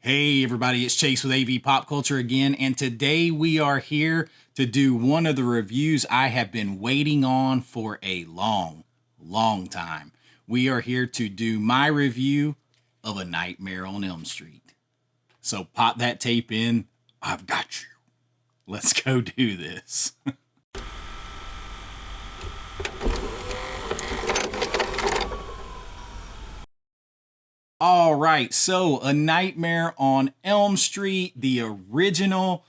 Hey everybody, it's Chase with AV Pop Culture again, and today we are here to do one of the reviews I have been waiting on for a long time. We are here to do my review of A Nightmare on Elm Street. So pop that tape in, I've got you. Let's go do this. All right, so A Nightmare on Elm Street, the original.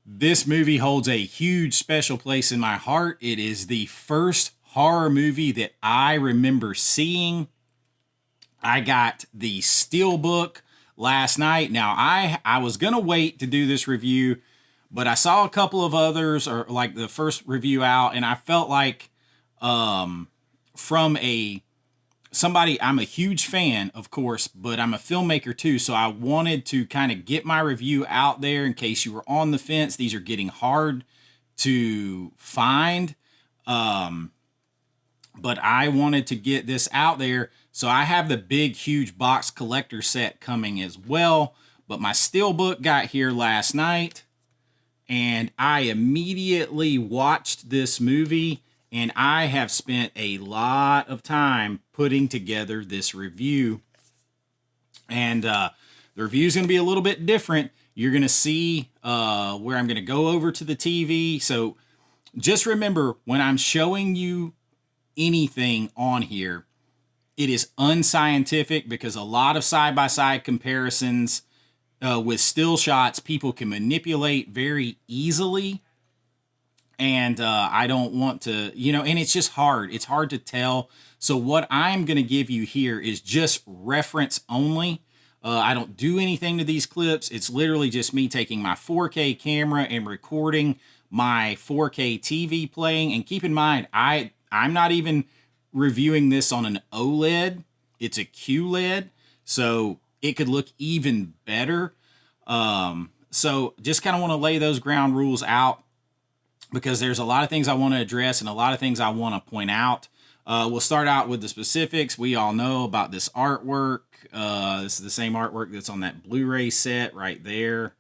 This movie holds a huge special place in my heart. It is the first horror movie that I remember seeing. I got the Steelbook last night. Now, I was going to wait to do this review, but I saw a couple of others, or like the first review out, and I felt like from somebody, I'm a huge fan, of course, but I'm a filmmaker too, so I wanted to kind of get my review out there in case you were on the fence. These are getting hard to find, but I wanted to get this out there. So I have the big, huge box collector set coming as well, but my Steelbook got here last night, and I immediately watched this movie. And I have spent a lot of time putting together this review. And the review is going to be a little bit different. You're going to see where I'm going to go over to the TV. So just remember, when I'm showing you anything on here, it is unscientific, because a lot of side-by-side comparisons with still shots people can manipulate very easily. And I don't want to, and it's just hard. It's hard to tell. So what I'm going to give you here is just reference only. I don't do anything to these clips. It's literally just me taking my 4K camera and recording my 4K TV playing. And keep in mind, I'm not even reviewing this on an OLED. It's a QLED. So it could look even better. So just kind of want to lay those ground rules out, because there's a lot of things I want to address and a lot of things I want to point out. We'll start out with the specifics. We all know about this artwork. This is the same artwork that's on that Blu-ray set right there.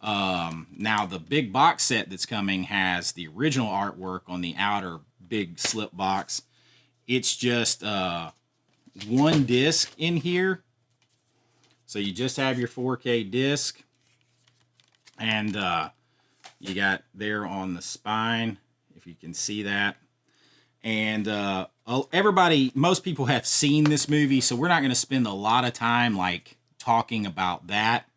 Now, the big box set that's coming has the original artwork on the outer big slip box. It's just one disc in here. So you just have your 4K disc. And you got there on the spine, if you can see that. And most people have seen this movie, so we're not going to spend a lot of time like talking about that.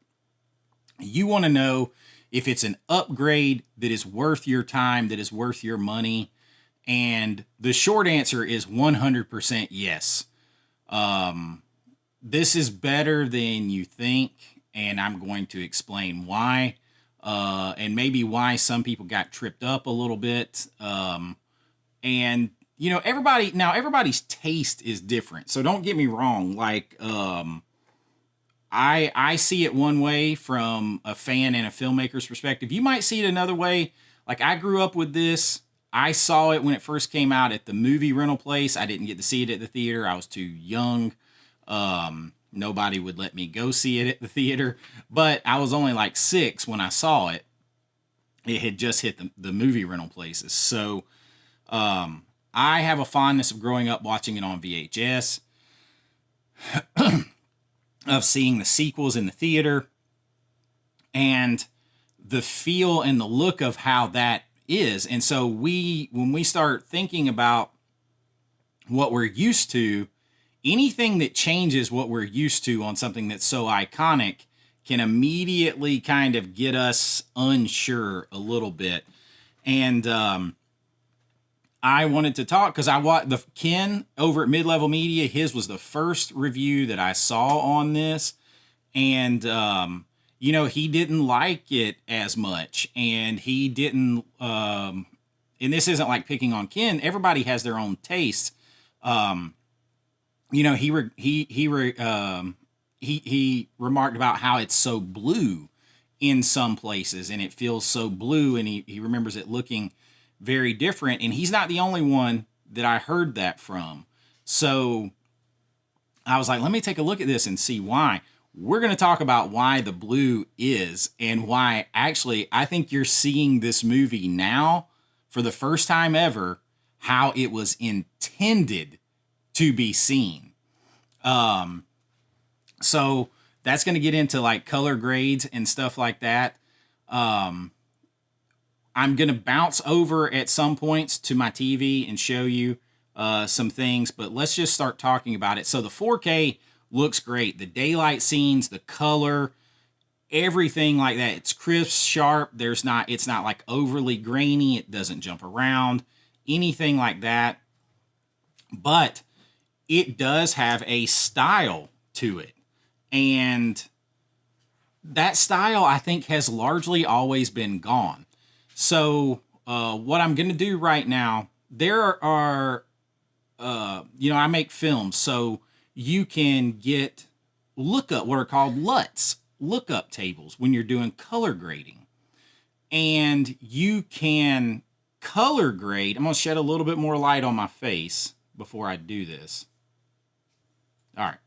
You want to know if it's an upgrade that is worth your time, that is worth your money. And the short answer is 100% yes. This is better than you think, and I'm going to explain why. And maybe why some people got tripped up a little bit. And everybody's taste is different. So don't get me wrong. Like, I see it one way from a fan and a filmmaker's perspective. You might see it another way. Like, I grew up with this. I saw it when it first came out at the movie rental place. I didn't get to see it at the theater. I was too young. Nobody would let me go see it at the theater, but I was only like 6 when I saw it. It had just hit the movie rental places. So I have a fondness of growing up watching it on VHS, of seeing the sequels in the theater, and the feel and the look of how that is. And so when we start thinking about what we're used to, anything that changes what we're used to on something that's so iconic can immediately kind of get us unsure a little bit. And I wanted to talk because I watched the Ken over at Mid-Level Media. His was the first review that I saw on this. And, he didn't like it as much. And he didn't, and this isn't like picking on Ken. Everybody has their own tastes. He remarked about how it's so blue in some places, and it feels so blue, and he remembers it looking very different. And he's not the only one that I heard that from. So I was like, let me take a look at this and see why. we're going to talk about why the blue is, and why actually I think you're seeing this movie now for the first time ever, how it was intended to be seen. So that's going to get into like color grades and stuff like that. I'm going to bounce over at some points to my TV and show you some things, but let's just start talking about it. So the 4K looks great. The daylight scenes, the color, everything like that. It's crisp, sharp. It's not like overly grainy. It doesn't jump around, anything like that. But it does have a style to it. And that style, I think, has largely always been gone. So what I'm going to do right now, there are, I make films, so you can get what are called LUTs, lookup tables, when you're doing color grading. And you can color grade. I'm going to shed a little bit more light on my face before I do this. All right.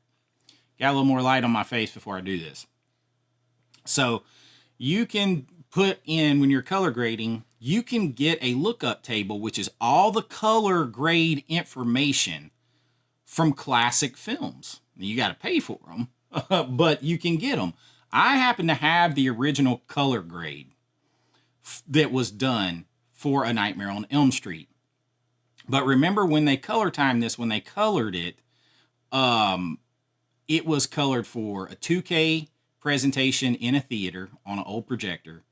Got a little more light on my face before I do this. So you can put in, when you're color grading, you can get a lookup table, which is all the color grade information from classic films. You got to pay for them, but you can get them. I happen to have the original color grade that was done for A Nightmare on Elm Street. But remember when they color timed this, when they colored it, it was colored for a 2K presentation in a theater on an old projector.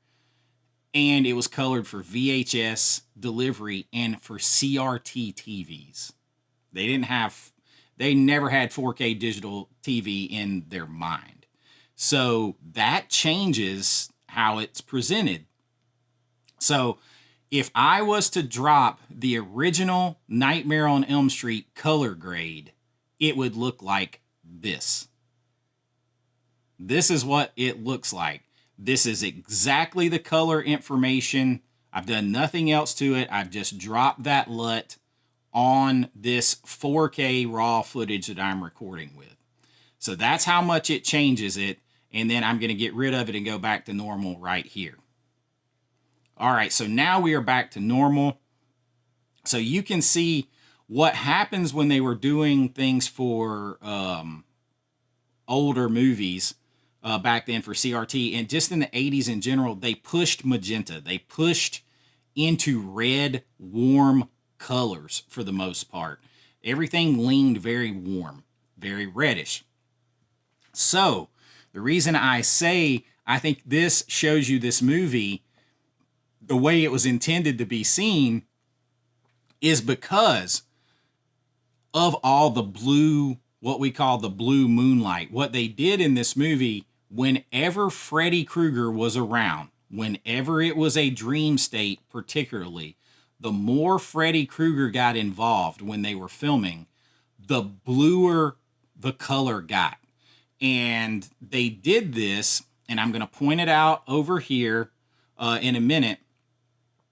And it was colored for VHS delivery and for CRT TVs. They never had 4K digital TV in their mind. So that changes how it's presented. So if I was to drop the original Nightmare on Elm Street color grade, it would look like this. This is what it looks like. This is exactly the color information. I've done nothing else to it. I've just dropped that LUT on this 4K raw footage that I'm recording with. So that's how much it changes it. And then I'm going to get rid of it and go back to normal right here. All right, so now we are back to normal. So you can see what happens when they were doing things for older movies back then for CRT, and just in the 80s in general, they pushed magenta. They pushed into red, warm colors for the most part. Everything leaned very warm, very reddish. So the reason I say I think this shows you this movie the way it was intended to be seen is because of all the blue, what we call the blue moonlight. What they did in this movie, whenever Freddy Krueger was around, whenever it was a dream state particularly, the more Freddy Krueger got involved when they were filming, the bluer the color got. And they did this, and I'm going to point it out over here in a minute,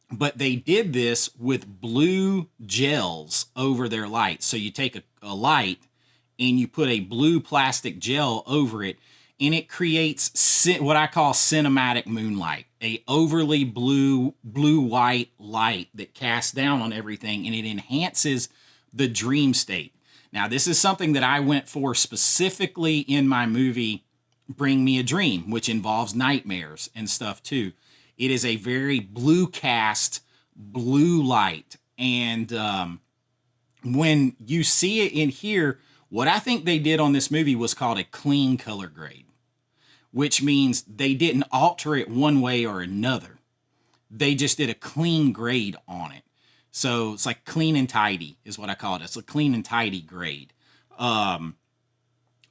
but they did this with blue gels over their lights. So you take a light and you put a blue plastic gel over it, and it creates what I call cinematic moonlight, a overly blue-white light that casts down on everything, and it enhances the dream state. Now, this is something that I went for specifically in my movie, Bring Me a Dream, which involves nightmares and stuff too. It is a very blue cast, blue light. And when you see it in here, what I think they did on this movie was called a clean color grade, which means they didn't alter it one way or another. They just did a clean grade on it. So it's like clean and tidy is what I call it. It's a clean and tidy grade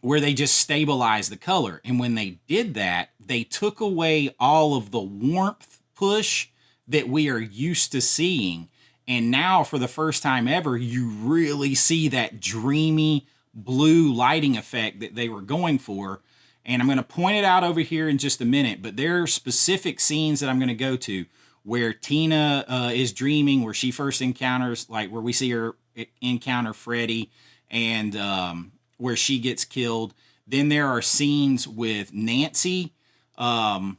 where they just stabilize the color. And when they did that, they took away all of the warmth push that we are used to seeing. And now for the first time ever, you really see that dreamy blue lighting effect that they were going for. And I'm going to point it out over here in just a minute, but there are specific scenes that I'm going to go to where Tina is dreaming, where she first encounters, like where we see her encounter Freddy, and where she gets killed. Then there are scenes with Nancy. And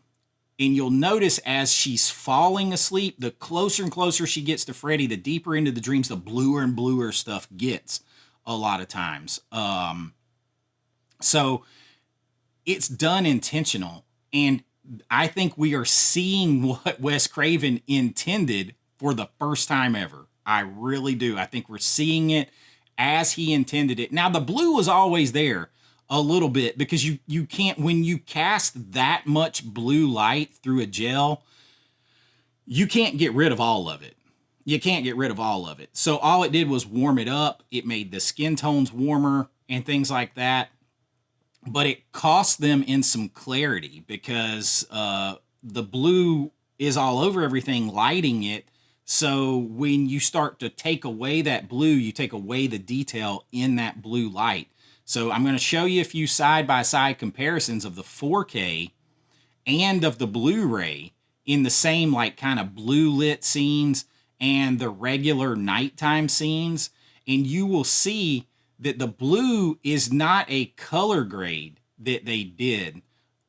you'll notice as she's falling asleep, the closer and closer she gets to Freddy, the deeper into the dreams, the bluer and bluer stuff gets a lot of times. So it's done intentional. And I think we are seeing what Wes Craven intended for the first time ever. I really do. I think we're seeing it as he intended it. Now, the blue was always there a little bit because you can't, when you cast that much blue light through a gel, you can't get rid of all of it. You can't get rid of all of it. So all it did was warm it up. It made the skin tones warmer and things like that. But it cost them in some clarity because the blue is all over everything, lighting it. So when you start to take away that blue, you take away the detail in that blue light. So I'm going to show you a few side-by-side comparisons of the 4K and of the Blu-ray in the same like kind of blue lit scenes and the regular nighttime scenes. And you will see that the blue is not a color grade that they did.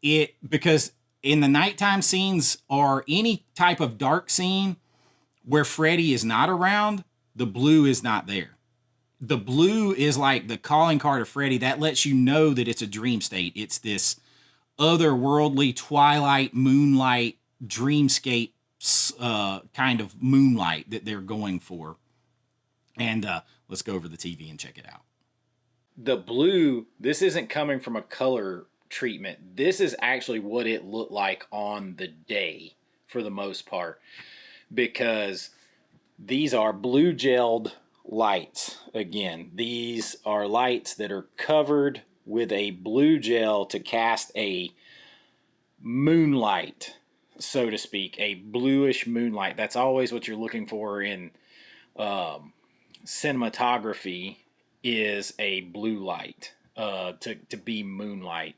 Because in the nighttime scenes or any type of dark scene where Freddy is not around, the blue is not there. The blue is like the calling card of Freddy. That lets you know that it's a dream state. It's this otherworldly twilight, moonlight, dreamscape kind of moonlight that they're going for. And let's go over the TV and check it out. The blue, this isn't coming from a color treatment. This is actually what it looked like on the day for the most part, because these are blue gelled lights. Again, these are lights that are covered with a blue gel to cast a moonlight, so to speak, a bluish moonlight. That's always what you're looking for in cinematography, is a blue light to be moonlight,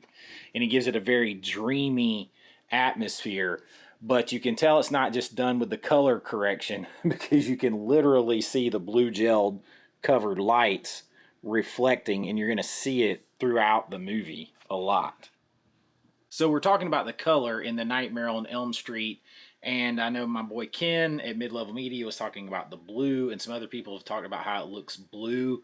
and it gives it a very dreamy atmosphere. But you can tell it's not just done with the color correction because you can literally see the blue gel covered lights reflecting, and you're going to see it throughout the movie a lot. So we're talking about the color in The Nightmare on Elm Street, and I know my boy Ken at Mid-Level Media was talking about the blue, and some other people have talked about how it looks blue.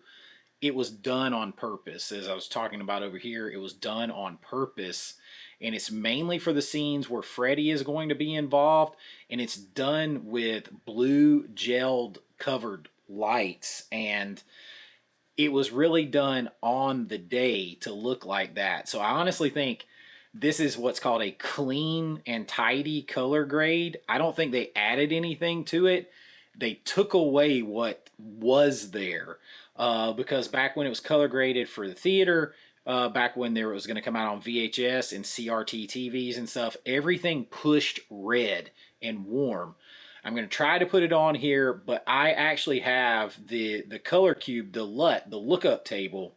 It was done on purpose. As I was talking about over here, it was done on purpose. And it's mainly for the scenes where Freddy is going to be involved. And it's done with blue gelled covered lights. And it was really done on the day to look like that. So I honestly think this is what's called a clean and tidy color grade. I don't think they added anything to it. They took away what was there. Because back when it was color graded for the theater, back when there was going to come out on VHS and CRT TVs and stuff, everything pushed red and warm. I'm going to try to put it on here, but I actually have the color cube, the LUT, the lookup table,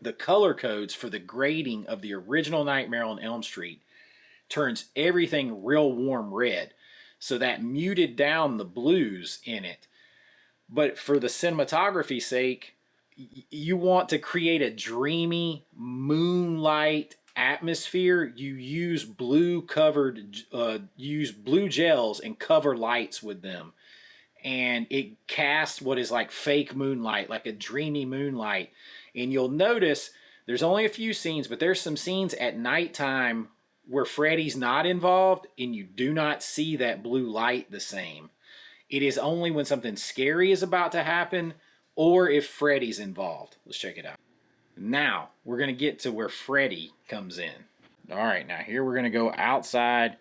the color codes for the grading of the original Nightmare on Elm Street turns everything real warm red. So that muted down the blues in it. But for the cinematography's sake, you want to create a dreamy moonlight atmosphere. You use blue gels and cover lights with them, and it casts what is like fake moonlight, like a dreamy moonlight. And you'll notice there's only a few scenes, but there's some scenes at nighttime where Freddy's not involved, and you do not see that blue light the same. It is only when something scary is about to happen or if Freddy's involved. Let's check it out. Now, we're going to get to where Freddy comes in. All right, now here we're going to go outside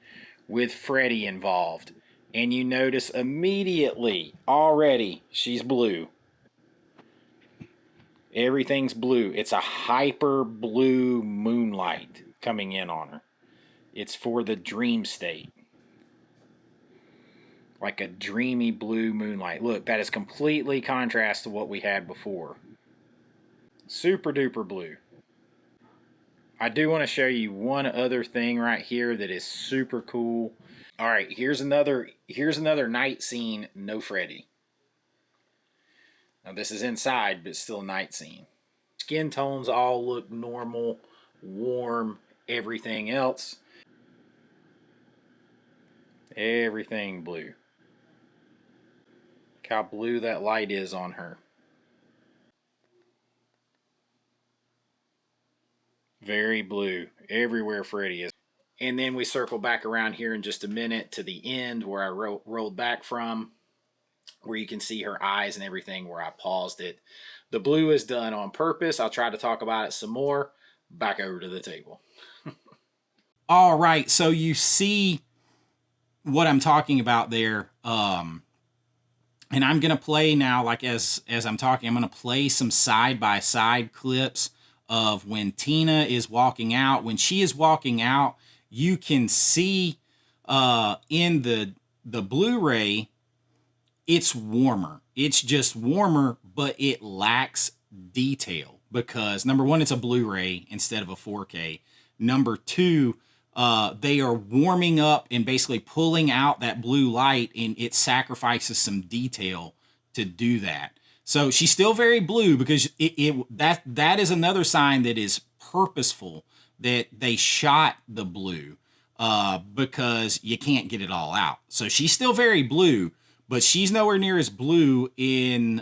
with Freddy involved. And you notice immediately, already, she's blue. Everything's blue. It's a hyper blue moonlight coming in on her. It's for the dream state. Like a dreamy blue moonlight. Look, that is completely contrast to what we had before. Super duper blue. I do want to show you one other thing right here that is super cool. All right, here's another night scene, no Freddy. Now this is inside, but still a night scene. Skin tones all look normal. warm, everything else. Everything blue. Look how blue that light is on her. Very blue. Everywhere Freddy is. And then we circle back around here in just a minute to the end where I rolled back from, where you can see her eyes and everything, where I paused it. The blue is done on purpose. I'll try to talk about it some more. Back over to the table. All right, so you see what I'm talking about there. And I'm gonna play now, like as I'm talking, I'm gonna play some side by side clips of when Tina is walking out. When she is walking out, you can see in the Blu-ray, it's warmer. It's just warmer, but it lacks detail because number one, it's a Blu-ray instead of a 4K. Number two, they are warming up and basically pulling out that blue light, and it sacrifices some detail to do that. So she's still very blue because that is another sign that is purposeful, that they shot the blue because you can't get it all out. So she's still very blue, but she's nowhere near as blue in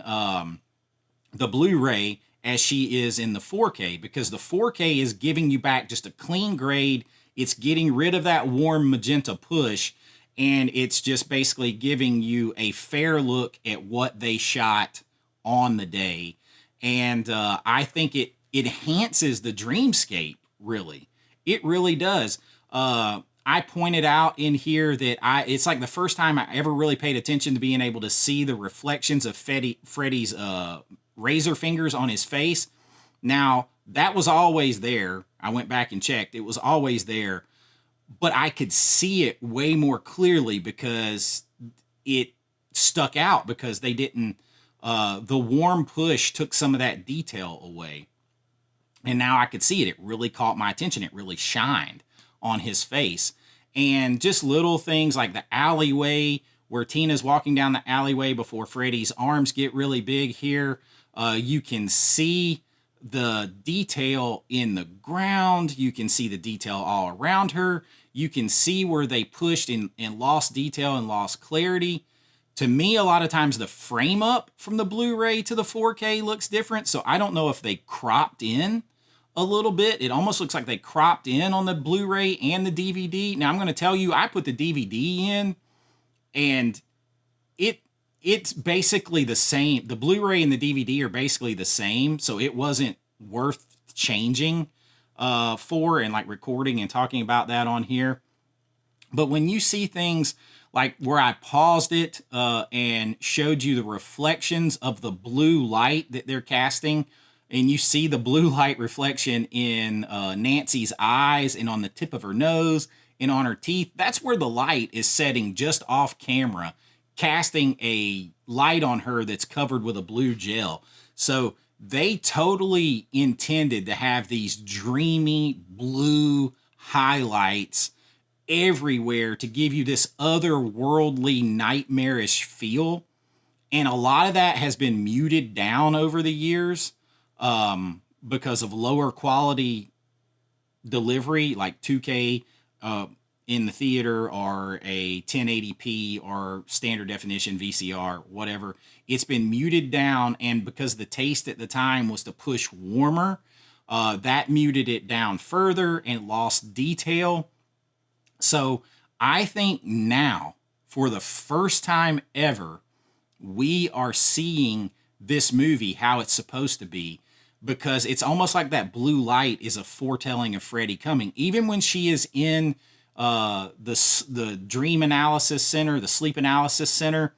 the Blu-ray as she is in the 4K, because the 4K is giving you back just a clean grade. It's getting rid of that warm magenta push, and it's just basically giving you a fair look at what they shot on the day. And I think it enhances the dreamscape, really. It really does. I pointed out in here that it's like the first time I ever really paid attention to being able to see the reflections of Freddy's razor fingers on his face. Now, that was always there. I went back and checked. It was always there. But I could see it way more clearly because it stuck out, because they didn't, the warm push took some of that detail away. And now I could see it. It really caught my attention. It really shined on his face. And just little things like the alleyway, where Tina's walking down the alleyway before Freddy's arms get really big here. You can see the detail in the ground. You can see the detail all around her. You can see where they pushed and lost detail and lost clarity. To me, a lot of times the frame up from the Blu-ray to the 4K looks different. So I don't know if they cropped in a little bit. It almost looks like they cropped in on the Blu-ray and the DVD. Now I'm going to tell you, I put the DVD in, and it's basically the same. The Blu-ray and the DVD are basically the same, so it wasn't worth changing for and like recording and talking about that on here. But when you see things like where I paused it and showed you the reflections of the blue light that they're casting, and you see the blue light reflection in Nancy's eyes and on the tip of her nose and on her teeth, that's where the light is setting just off camera, casting a light on her that's covered with a blue gel. So they totally intended to have these dreamy blue highlights everywhere to give you this otherworldly, nightmarish feel. And a lot of that has been muted down over the years because of lower quality delivery, like 2K in the theater, or a 1080p or standard definition VCR, whatever. It's been muted down, and because the taste at the time was to push warmer, that muted it down further and lost detail. So I think now, for the first time ever, we are seeing this movie how it's supposed to be, because it's almost that blue light is a foretelling of Freddy coming. Even when she is in the dream analysis center, the sleep analysis center,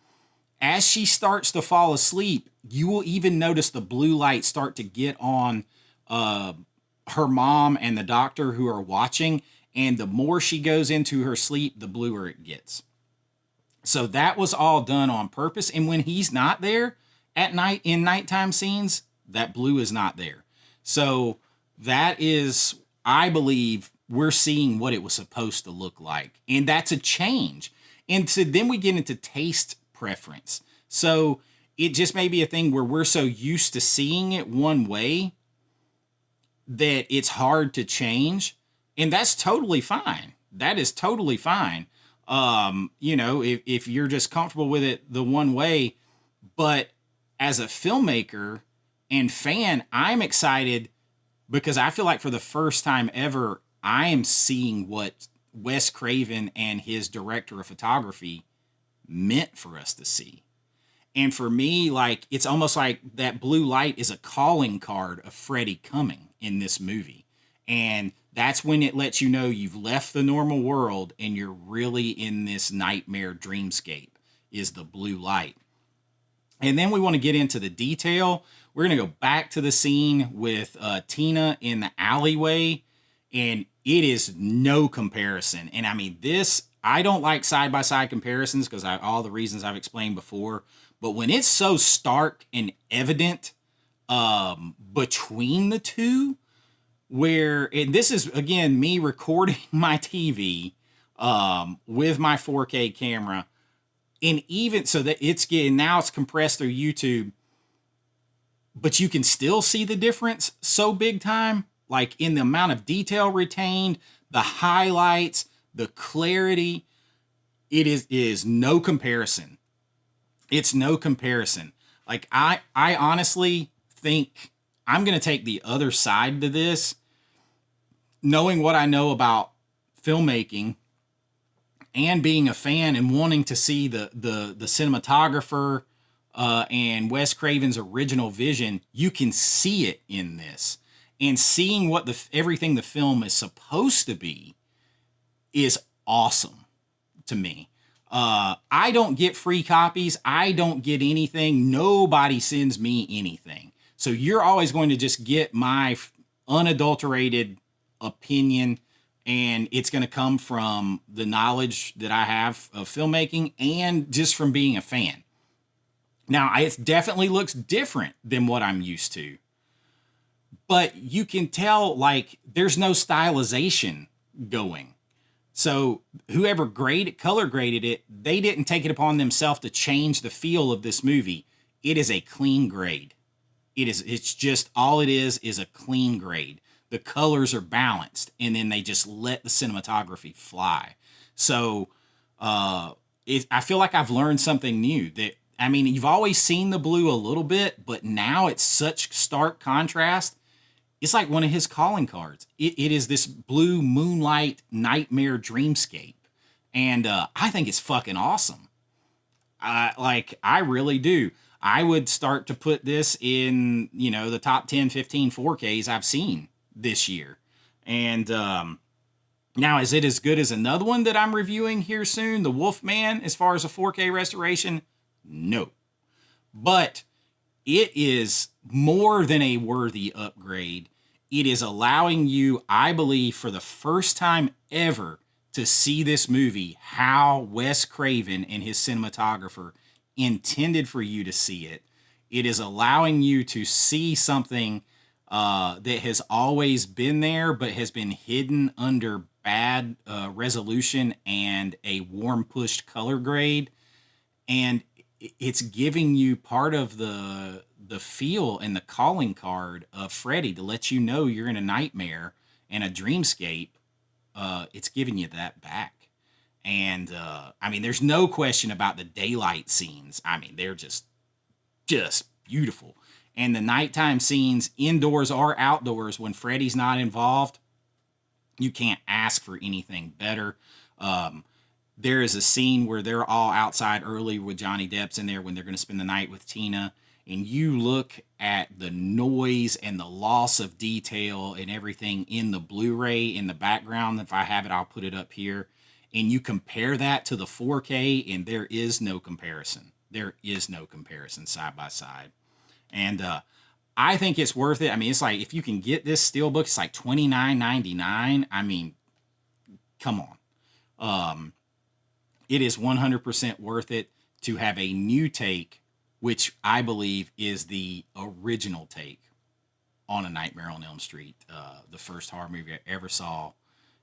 as she starts to fall asleep, you will even notice the blue light start to get on her mom and the doctor who are watching. And the more she goes into her sleep, the bluer it gets. So that was all done on purpose. And when he's not there at night, in nighttime scenes, that blue is not there. So that is, I believe, we're seeing what it was supposed to look like. And that's a change. And so then we get into taste preference. So it just may be a thing where we're so used to seeing it one way that it's hard to change, and that's totally fine. That is totally fine. If you're just comfortable with it the one way, but as a filmmaker and fan, I'm excited because I feel like for the first time ever, I am seeing what Wes Craven and his director of photography meant for us to see. And for me, like, it's almost like that blue light is a calling card of Freddy coming in this movie. And that's when it lets you know you've left the normal world and you're really in this nightmare dreamscape, is the blue light. And then we want to get into the detail. We're going to go back to the scene with Tina in the alleyway, and it is no comparison. And I mean, I don't like side-by-side comparisons because all the reasons I've explained before. But when it's so stark and evident between the two, and this is, again, me recording my TV with my 4K camera, and even so that now it's compressed through YouTube, but you can still see the difference so big time, like in the amount of detail retained, the highlights, the clarity. It is no comparison. It's no comparison. Like, I honestly think I'm going to take the other side to this, knowing what I know about filmmaking and being a fan and wanting to see the cinematographer and Wes Craven's original vision. You can see it in this, and seeing what everything the film is supposed to be is awesome to me. I don't get free copies. I don't get anything. Nobody sends me anything. So you're always going to just get my unadulterated opinion, and it's going to come from the knowledge that I have of filmmaking and just from being a fan. Now, it definitely looks different than what I'm used to, but you can tell, like, there's no stylization going. So whoever color graded it, they didn't take it upon themselves to change the feel of this movie. It is a clean grade. It's just, all it is a clean grade. The colors are balanced, and then they just let the cinematography fly. So I feel like I've learned something new. I mean, you've always seen the blue a little bit, but now it's such stark contrast. It's like one of his calling cards. It is this blue moonlight nightmare dreamscape. And I think it's fucking awesome. I really do. I would start to put this in, the top 10, 15 4Ks I've seen this year. And now, is it as good as another one that I'm reviewing here soon, The Wolfman, as far as a 4K restoration? No. But it is more than a worthy upgrade. It is allowing you, I believe, for the first time ever, to see this movie how Wes Craven and his cinematographer intended for you to see it. It is allowing you to see something that has always been there, but has been hidden under bad resolution and a warm pushed color grade. And it's giving you part of the feel and the calling card of Freddy to let you know you're in a nightmare and a dreamscape. It's giving you that back. And I mean, there's no question about the daylight scenes. I mean, they're just beautiful. And the nighttime scenes, indoors or outdoors, when Freddy's not involved, you can't ask for anything better. There is a scene where they're all outside early with Johnny Depp's in there when they're going to spend the night with Tina. And you look at the noise and the loss of detail and everything in the Blu-ray in the background. If I have it, I'll put it up here. And you compare that to the 4K, and there is no comparison. There is no comparison side by side. And I think it's worth it. I mean, it's like, if you can get this steelbook, it's like $29.99. I mean, come on. It is 100% worth it to have a new take, which I believe is the original take on A Nightmare on Elm Street, the first horror movie I ever saw,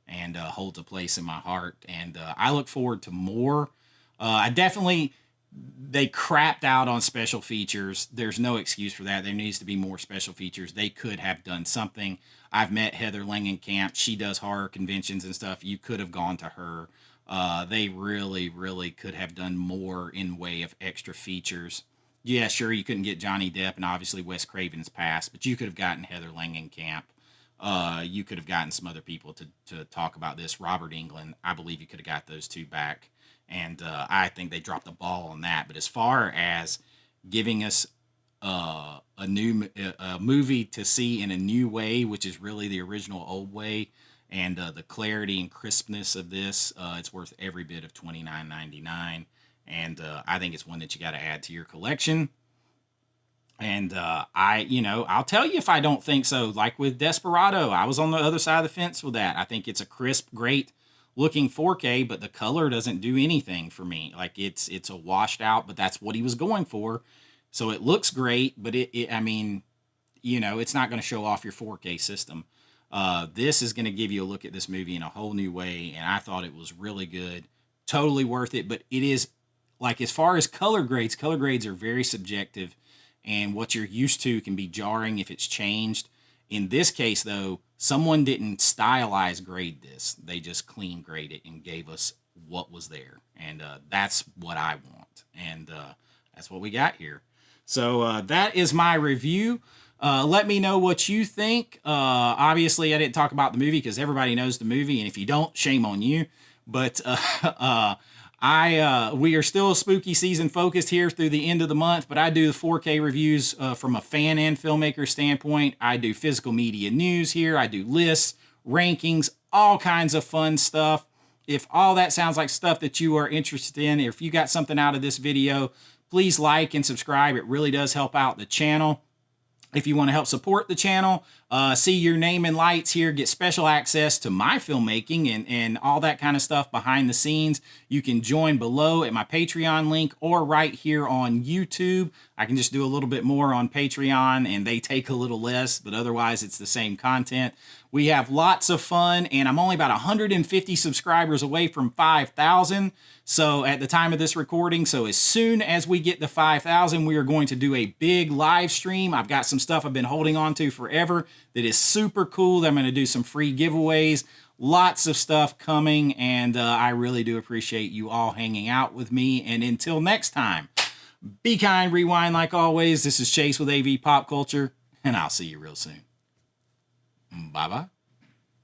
and holds a place in my heart. And I look forward to more. I definitely, they crapped out on special features. There's no excuse for that. There needs to be more special features. They could have done something. I've met Heather Langenkamp. She does horror conventions and stuff. You could have gone to her. They really, really could have done more in way of extra features. Yeah, sure, you couldn't get Johnny Depp and obviously Wes Craven's past, but you could have gotten Heather Langenkamp. You could have gotten some other people to talk about this. Robert Englund, I believe you could have got those two back. And I think they dropped the ball on that. But as far as giving us a new movie to see in a new way, which is really the original old way, and the clarity and crispness of this, it's worth every bit of $29.99. And I think it's one that you got to add to your collection. And I'll tell you if I don't think so. Like with Desperado, I was on the other side of the fence with that. I think it's a crisp, great looking 4K, but the color doesn't do anything for me. Like it's a washed out, but that's what he was going for. So it looks great, but it's not going to show off your 4K system. This is going to give you a look at this movie in a whole new way, and I thought it was really good, totally worth it. But it is, like, as far as color grades are very subjective, and what you're used to can be jarring if it's changed. In this case, though, someone didn't stylize grade this. They just clean grade it and gave us what was there. And that's what I want. And that's what we got here. So that is my review. Let me know what you think. Obviously, I didn't talk about the movie because everybody knows the movie. And if you don't, shame on you. But we are still spooky season focused here through the end of the month, but I do the 4K reviews from a fan and filmmaker standpoint. I do physical media news here. I do lists, rankings, all kinds of fun stuff. If all that sounds like stuff that you are interested in, if you got something out of this video, please like and subscribe. It really does help out the channel. If you want to help support the channel, see your name in lights here, get special access to my filmmaking and all that kind of stuff behind the scenes, you can join below at my Patreon link or right here on YouTube. I can just do a little bit more on Patreon and they take a little less, but otherwise it's the same content. We have lots of fun, and I'm only about 150 subscribers away from 5,000. So at the time of this recording, so as soon as we get to 5,000, we are going to do a big live stream. I've got some stuff I've been holding on to forever that is super cool. That I'm going to do some free giveaways. Lots of stuff coming, and I really do appreciate you all hanging out with me. And until next time, be kind, rewind like always. This is Chase with AV Pop Culture, and I'll see you real soon. Bye-bye.